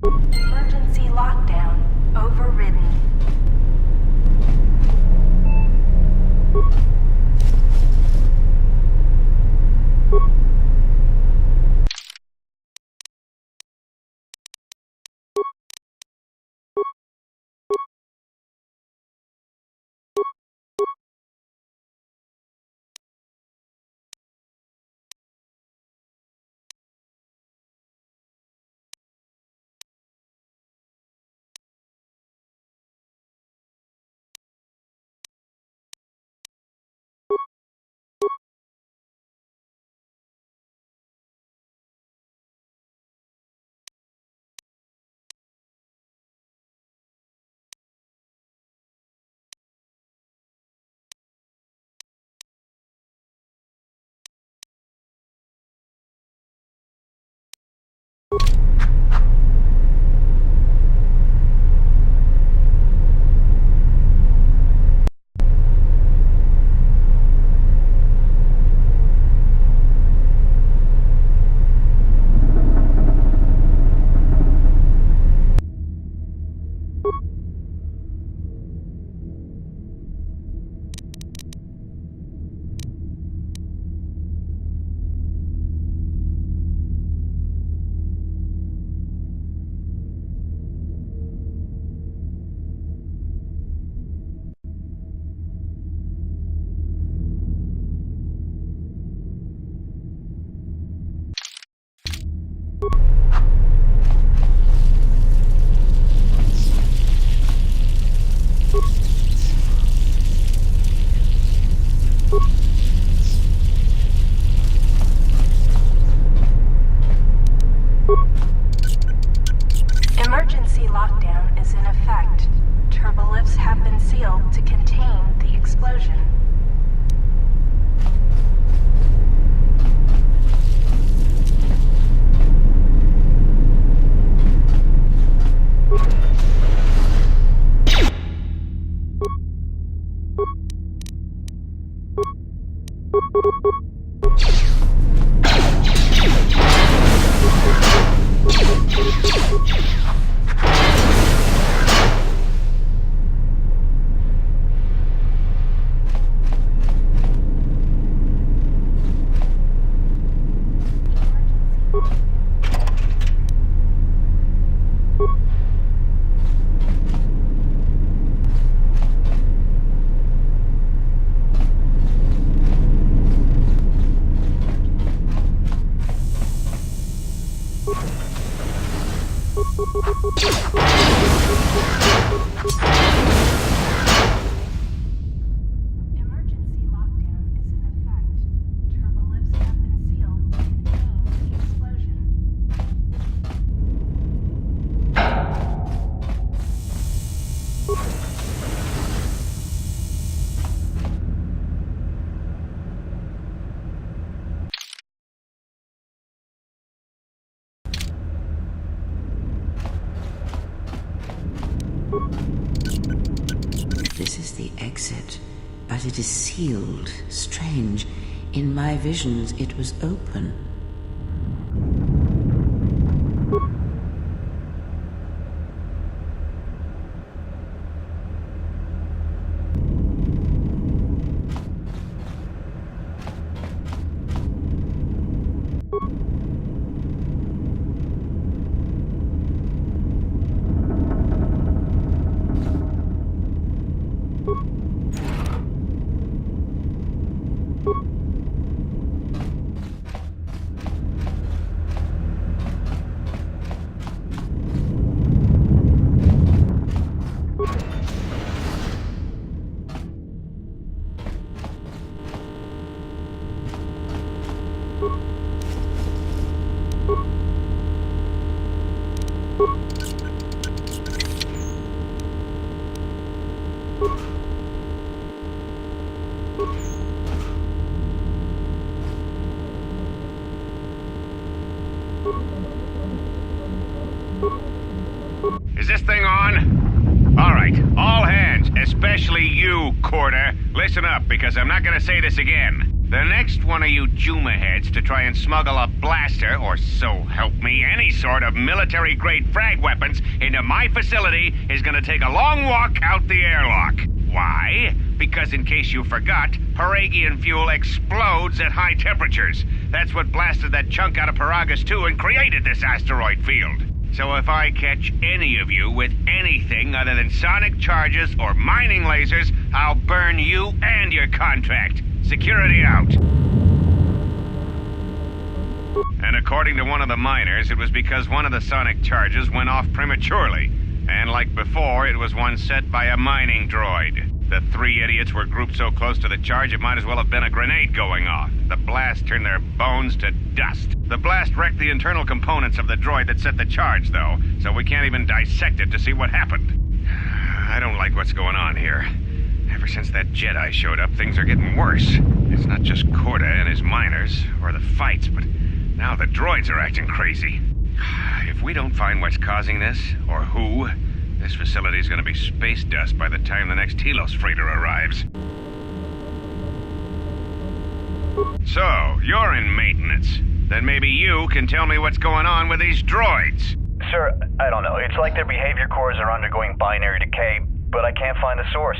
Emergency lockdown overridden. Emergency lockdown is in effect. Turbolifts have been sealed to contain the explosion. This is the exit, but it is sealed. Strange. In my visions, it was open. Is this thing on? All right, all hands, especially you, Corder. Listen up, because I'm not gonna say this again. The next one of you Juma heads to try and smuggle a blaster, or so help me, any sort of military-grade frag weapons into my facility is gonna take a long walk out the airlock. Why? Because in case you forgot, Paragian fuel explodes at high temperatures. That's what blasted that chunk out of Paragus 2 and created this asteroid field. So if I catch any of you with anything other than sonic charges or mining lasers, I'll burn you and your contract. Security out. And according to one of the miners, it was because one of the sonic charges went off prematurely. And like before, it was one set by a mining droid. The three idiots were grouped so close to the charge it might as well have been a grenade going off. The blast turned their bones to dust. The blast wrecked the internal components of the droid that set the charge, though, so we can't even dissect it to see what happened. I don't like what's going on here. Ever since that Jedi showed up, things are getting worse. It's not just Corda and his miners, or the fights, but now the droids are acting crazy. If we don't find what's causing this, or who, this facility's gonna be space dust by the time the next Telos freighter arrives. So, you're in maintenance. Then maybe you can tell me what's going on with these droids. Sir, I don't know. It's like their behavior cores are undergoing binary decay, but I can't find the source.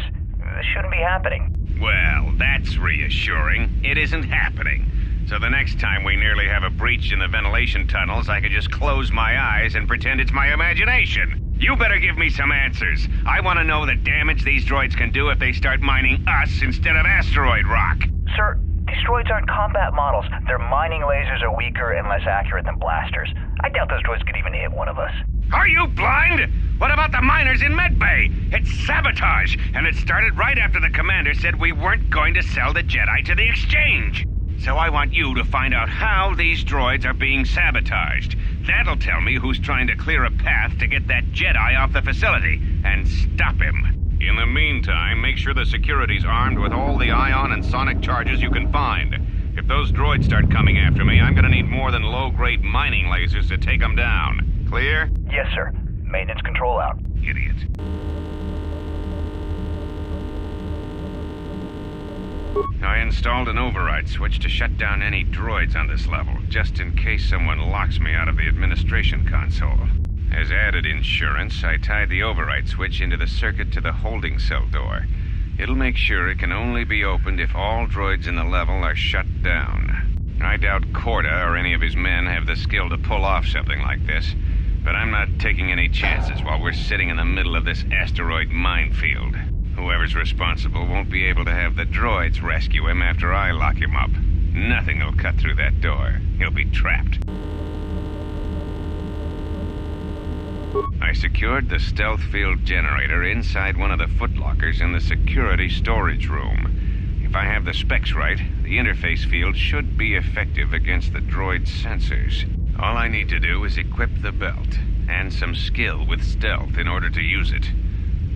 This shouldn't be happening. Well, that's reassuring. It isn't happening. So the next time we nearly have a breach in the ventilation tunnels, I could just close my eyes and pretend it's my imagination. You better give me some answers. I want to know the damage these droids can do if they start mining us instead of asteroid rock. Sir, these droids aren't combat models. Their mining lasers are weaker and less accurate than blasters. I doubt those droids could even hit one of us. Are you blind? What about the miners in Medbay? It's sabotage, and it started right after the commander said we weren't going to sell the Jedi to the exchange. So I want you to find out how these droids are being sabotaged. That'll tell me who's trying to clear a path to get that Jedi off the facility and stop him. In the meantime, make sure the security's armed with all the ion and sonic charges you can find. If those droids start coming after me, I'm gonna need more than low-grade mining lasers to take them down. Clear? Yes, sir. Maintenance control out. Idiot. I installed an override switch to shut down any droids on this level, just in case someone locks me out of the administration console. As added insurance, I tied the override switch into the circuit to the holding cell door. It'll make sure it can only be opened if all droids in the level are shut down. I doubt Corda or any of his men have the skill to pull off something like this, but I'm not taking any chances while we're sitting in the middle of this asteroid minefield. Whoever's responsible won't be able to have the droids rescue him after I lock him up. Nothing will cut through that door. He'll be trapped. I secured the stealth field generator inside one of the footlockers in the security storage room. If I have the specs right, the interface field should be effective against the droid's sensors. All I need to do is equip the belt, and some skill with stealth in order to use it.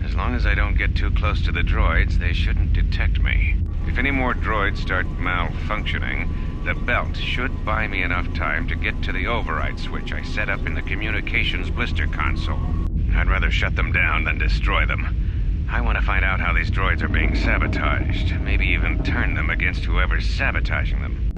As long as I don't get too close to the droids, they shouldn't detect me. If any more droids start malfunctioning, the belt should buy me enough time to get to the override switch I set up in the communications blister console. I'd rather shut them down than destroy them. I want to find out how these droids are being sabotaged, maybe even turn them against whoever's sabotaging them.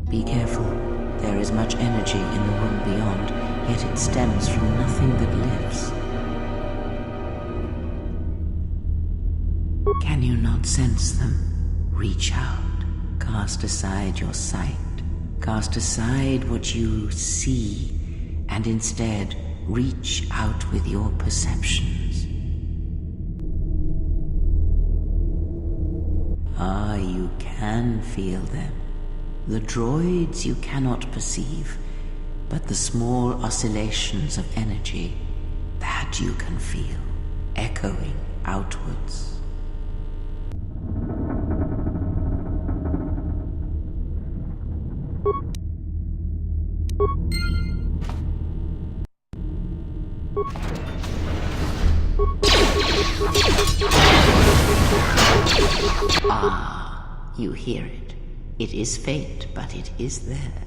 Be careful. There is much energy in the room beyond, yet it stems from nothing that lives. Can you not sense them? Reach out. Cast aside your sight. Cast aside what you see, and instead reach out with your perceptions. Ah, you can feel them. The droids you cannot perceive, but the small oscillations of energy, that you can feel, echoing outwards. Ah, you hear it. It is faint, but it is there.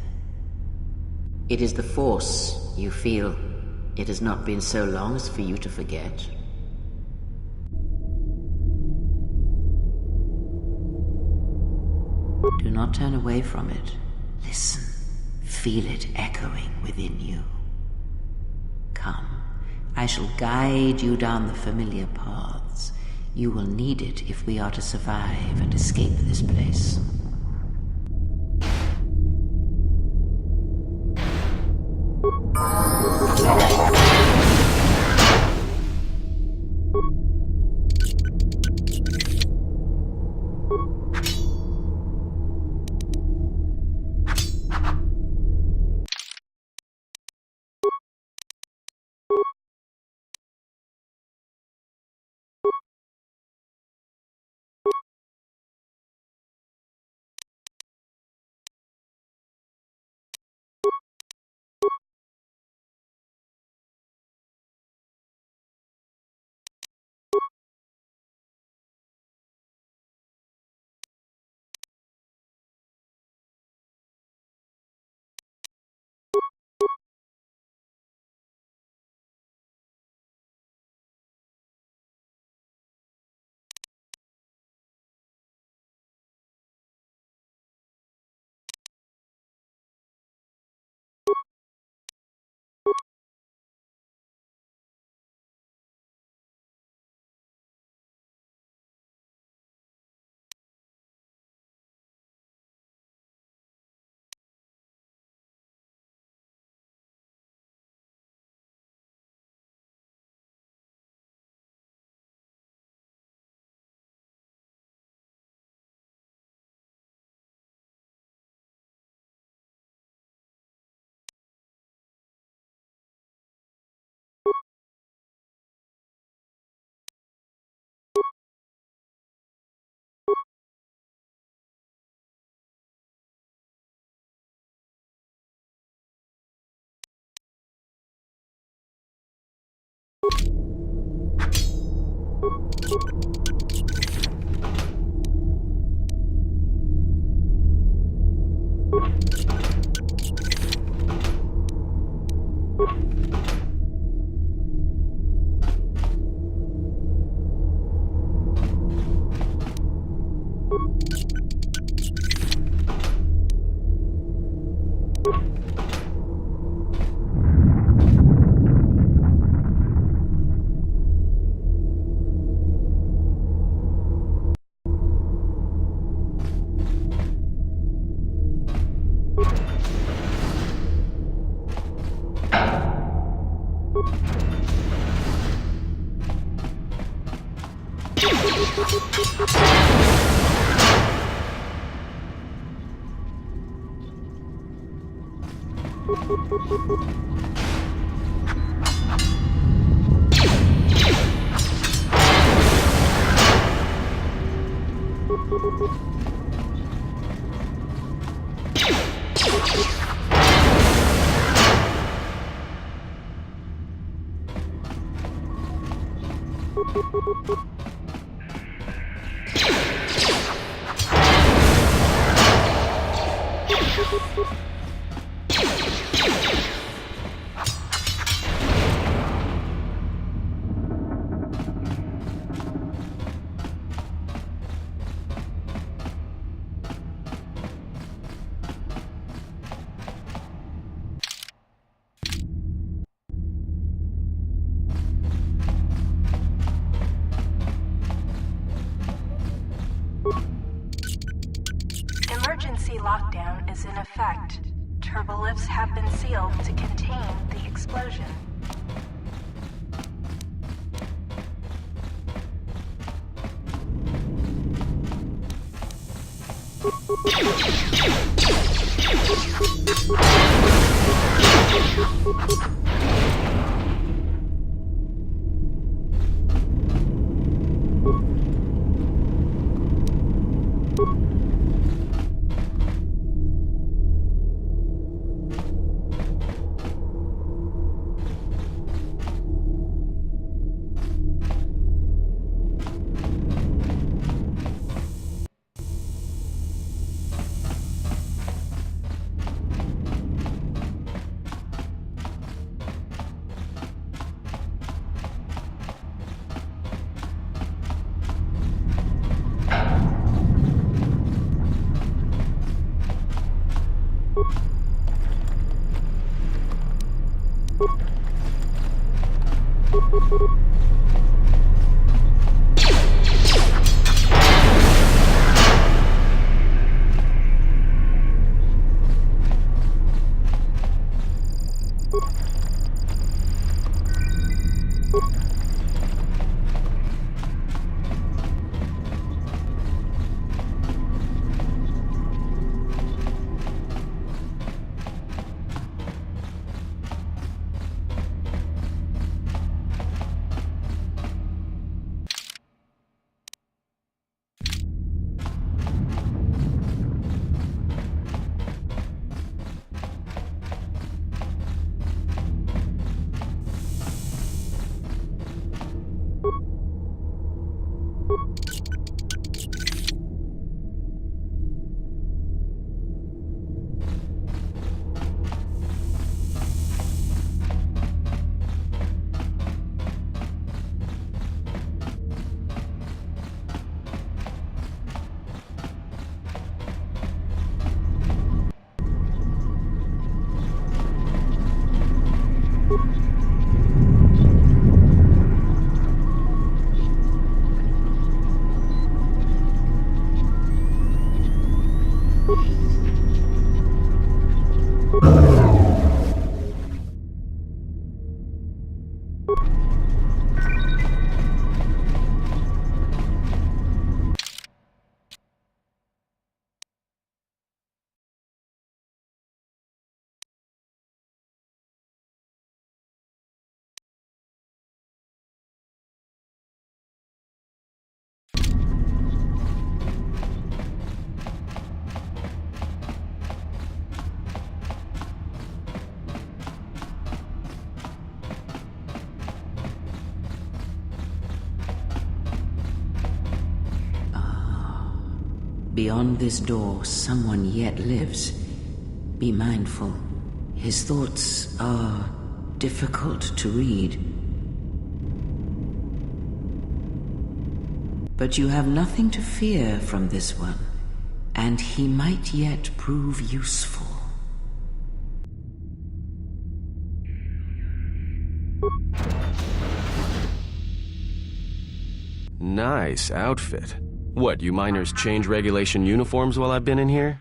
It is the Force you feel. It has not been so long as for you to forget. Do not turn away from it. Listen. Feel it echoing within you. Come, I shall guide you down the familiar paths. You will need it if we are to survive and escape this place. Emergency lockdown is in effect. Turbolifts have been sealed to contain the explosion. Beyond this door, someone yet lives. Be mindful. His thoughts are difficult to read. But you have nothing to fear from this one, and he might yet prove useful. Nice outfit. What, you miners change regulation uniforms while I've been in here?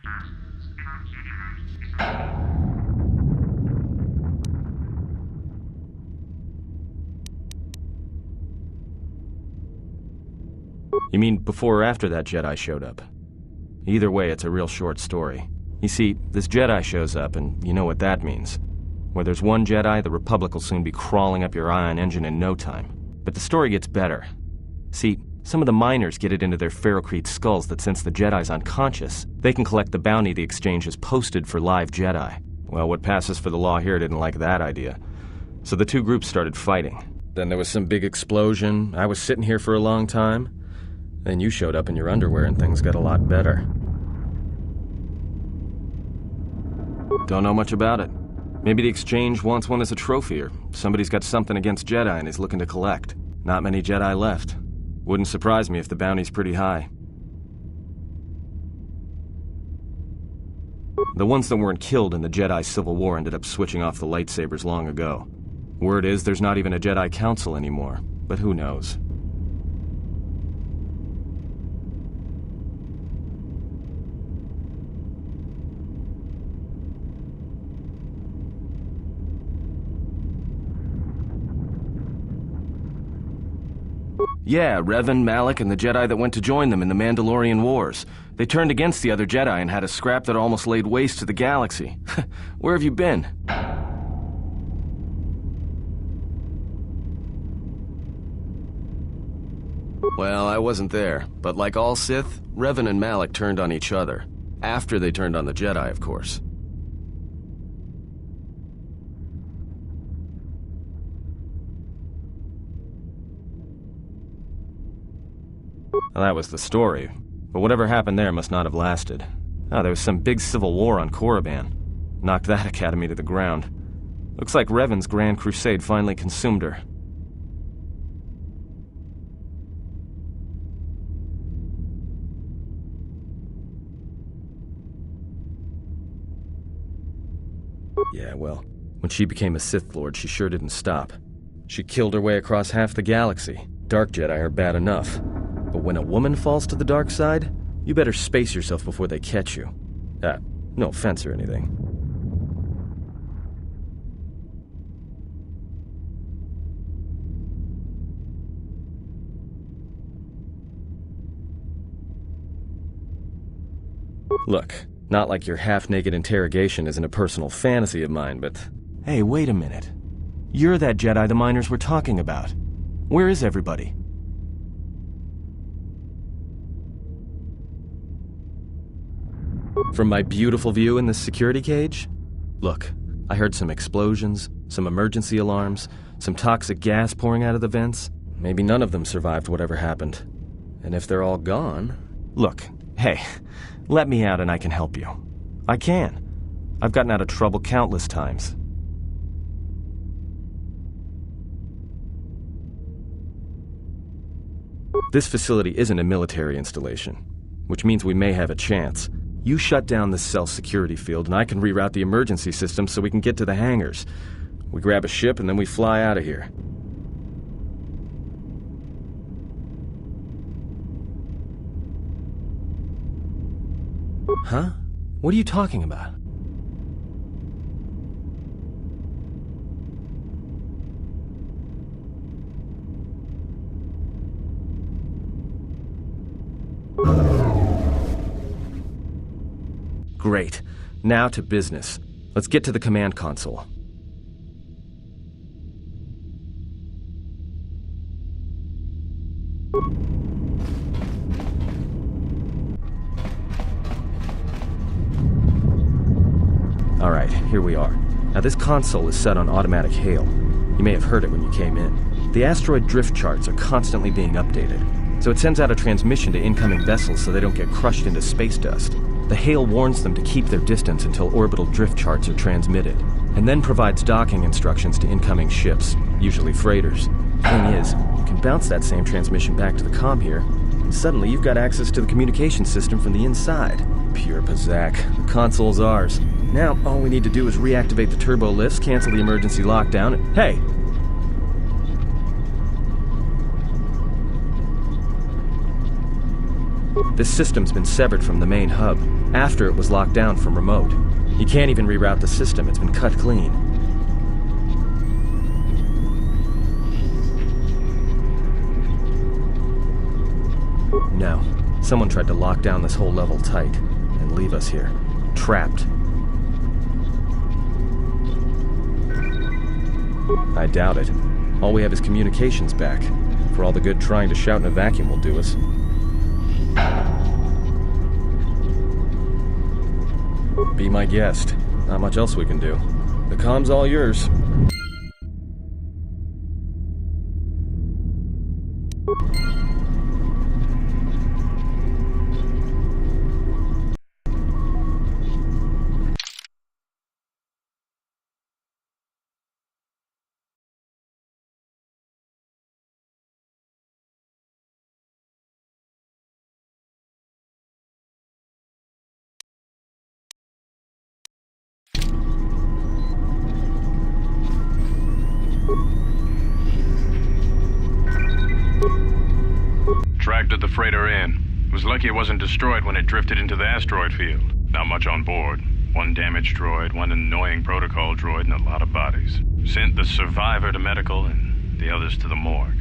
You mean before or after that Jedi showed up? Either way, it's a real short story. You see, this Jedi shows up, and you know what that means. Where there's one Jedi, the Republic will soon be crawling up your ion engine in no time. But the story gets better. See, some of the miners get it into their ferrocrete skulls that since the Jedi's unconscious, they can collect the bounty the exchange has posted for live Jedi. Well, what passes for the law here didn't like that idea. So the two groups started fighting. Then there was some big explosion. I was sitting here for a long time. Then you showed up in your underwear and things got a lot better. Don't know much about it. Maybe the exchange wants one as a trophy, or somebody's got something against Jedi and is looking to collect. Not many Jedi left. Wouldn't surprise me if the bounty's pretty high. The ones that weren't killed in the Jedi Civil War ended up switching off the lightsabers long ago. Word is there's not even a Jedi Council anymore, but who knows? Yeah, Revan, Malik, and the Jedi that went to join them in the Mandalorian Wars. They turned against the other Jedi and had a scrap that almost laid waste to the galaxy. Where have you been? Well, I wasn't there, but like all Sith, Revan and Malik turned on each other. After they turned on the Jedi, of course. Well, that was the story. But whatever happened there must not have lasted. Oh, there was some big civil war on Korriban. Knocked that academy to the ground. Looks like Revan's grand crusade finally consumed her. Yeah, well, when she became a Sith Lord, she sure didn't stop. She killed her way across half the galaxy. Dark Jedi are bad enough. But when a woman falls to the dark side, you better space yourself before they catch you. No offense or anything. Look, not like your half-naked interrogation isn't a personal fantasy of mine, but... Hey, wait a minute. You're that Jedi the miners were talking about. Where is everybody? From my beautiful view in this security cage? Look, I heard some explosions, some emergency alarms, some toxic gas pouring out of the vents. Maybe none of them survived whatever happened. And if they're all gone... Look, hey, let me out and I can help you. I can. I've gotten out of trouble countless times. This facility isn't a military installation, which means we may have a chance. You shut down this cell security field and I can reroute the emergency system so we can get to the hangars. We grab a ship and then we fly out of here. Huh? What are you talking about? Great. Now to business. Let's get to the command console. All right, here we are. Now this console is set on automatic hail. You may have heard it when you came in. The asteroid drift charts are constantly being updated, so it sends out a transmission to incoming vessels so they don't get crushed into space dust. The hail warns them to keep their distance until orbital drift charts are transmitted, and then provides docking instructions to incoming ships, usually freighters. Thing is, you can bounce that same transmission back to the comm here, and suddenly you've got access to the communication system from the inside. Pure Pazak. The console's ours. Now, all we need to do is reactivate the turbo lifts, cancel the emergency lockdown, and... Hey! This system's been severed from the main hub, after it was locked down from remote. You can't even reroute the system, it's been cut clean. No, someone tried to lock down this whole level tight, and leave us here, trapped. I doubt it. All we have is communications back, for all the good trying to shout in a vacuum will do us. Be my guest. Not much else we can do. The comm's all yours. Tracked the freighter in. Was lucky it wasn't destroyed when it drifted into the asteroid field. Not much on board. One damaged droid, one annoying protocol droid, and a lot of bodies. Sent the survivor to medical and the others to the morgue.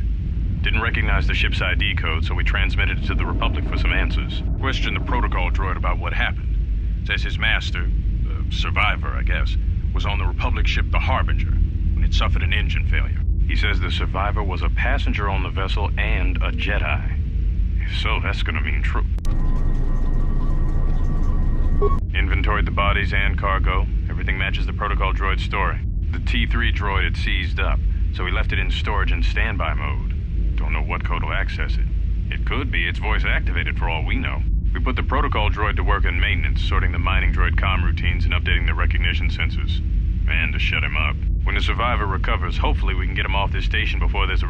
Didn't recognize the ship's ID code, so we transmitted it to the Republic for some answers. Questioned the protocol droid about what happened. Says his master, the survivor, I guess, was on the Republic ship the Harbinger when it suffered an engine failure. He says the survivor was a passenger on the vessel and a Jedi. If so, that's gonna mean true. Inventoried the bodies and cargo. Everything matches the protocol droid's story. The T3 droid had seized up, so we left it in storage in standby mode. Don't know what code will access it. It could be it's voice activated for all we know. We put the protocol droid to work in maintenance, sorting the mining droid comm routines and updating the recognition sensors. And to shut him up. When the survivor recovers, hopefully we can get him off this station before there's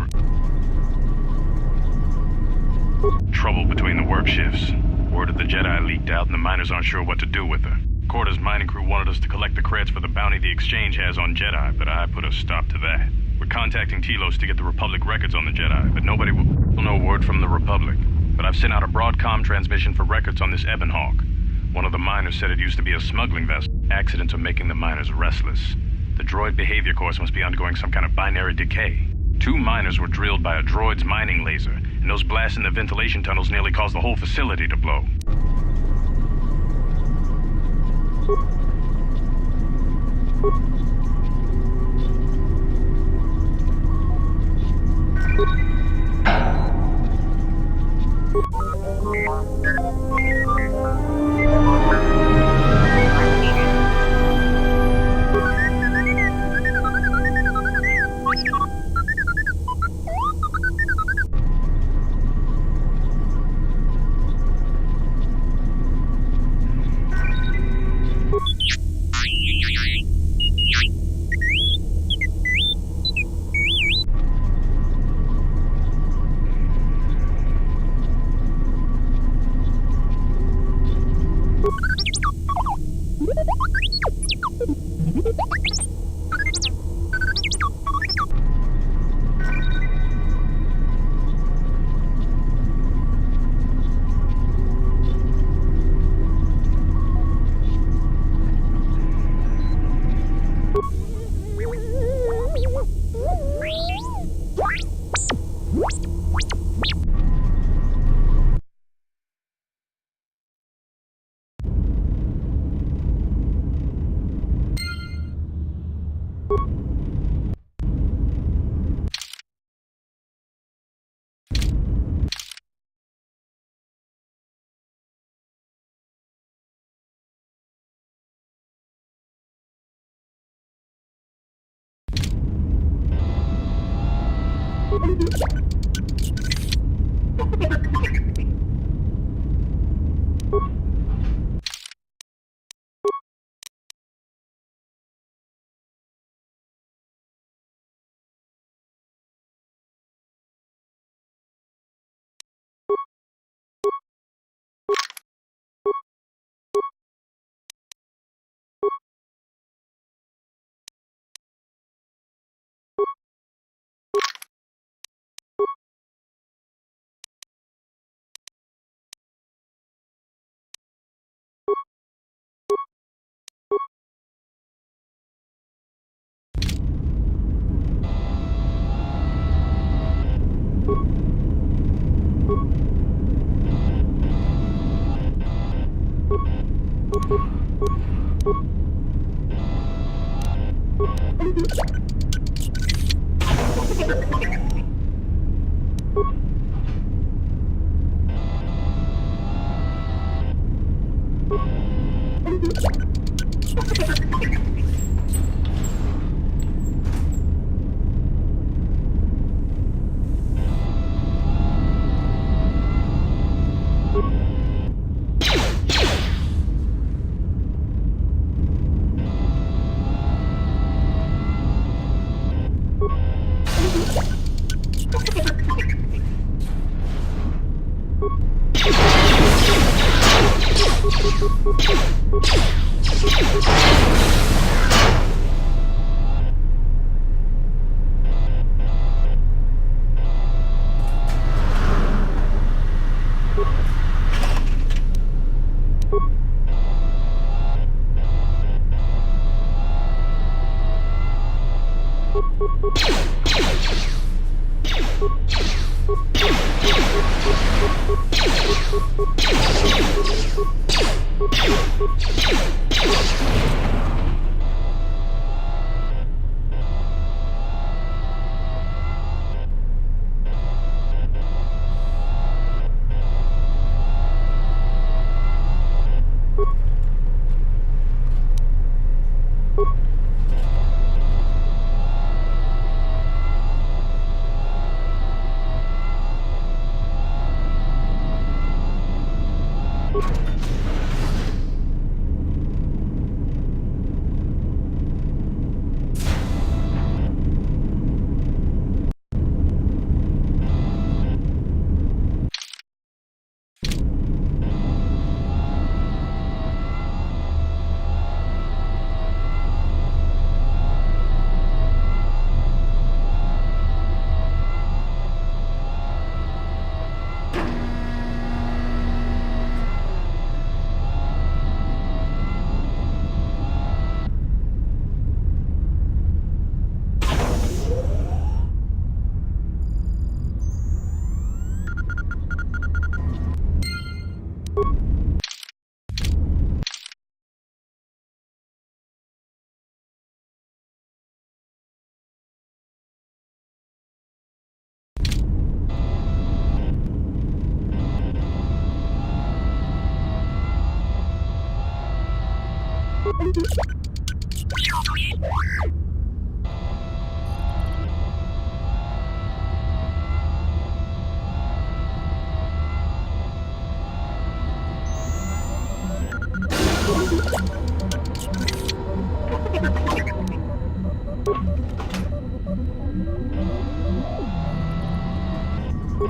trouble between the work shifts. Word of the Jedi leaked out and the miners aren't sure what to do with her. Corda's mining crew wanted us to collect the credits for the bounty the Exchange has on Jedi, but I put a stop to that. We're contacting Telos to get the Republic records on the Jedi, but nobody will know word from the Republic. But I've sent out a broadcom transmission for records on this Ebon Hawk. One of the miners said it used to be a smuggling vessel. Accidents are making the miners restless. The droid behavior course must be undergoing some kind of binary decay. 2 miners were drilled by a droid's mining laser, and those blasts in the ventilation tunnels nearly caused the whole facility to blow.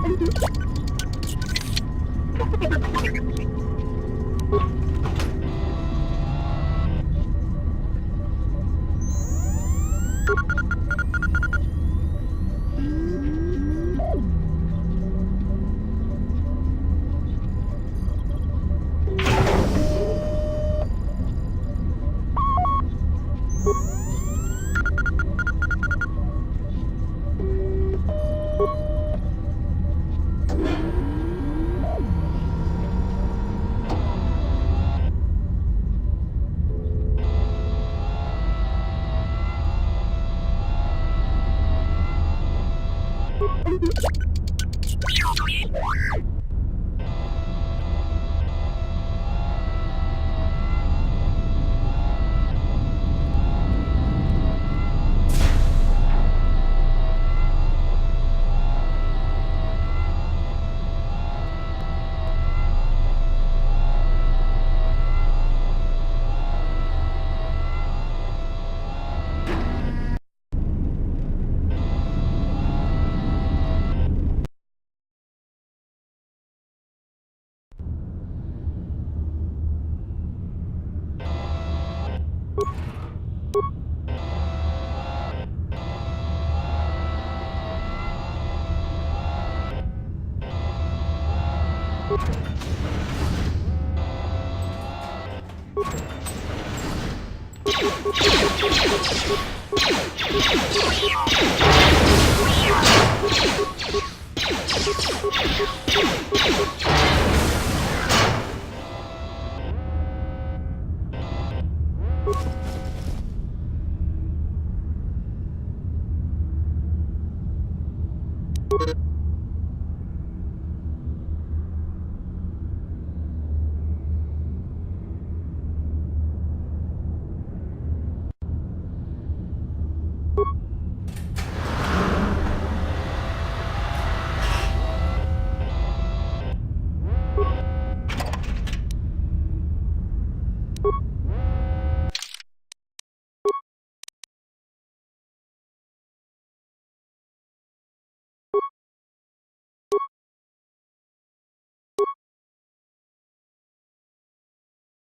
You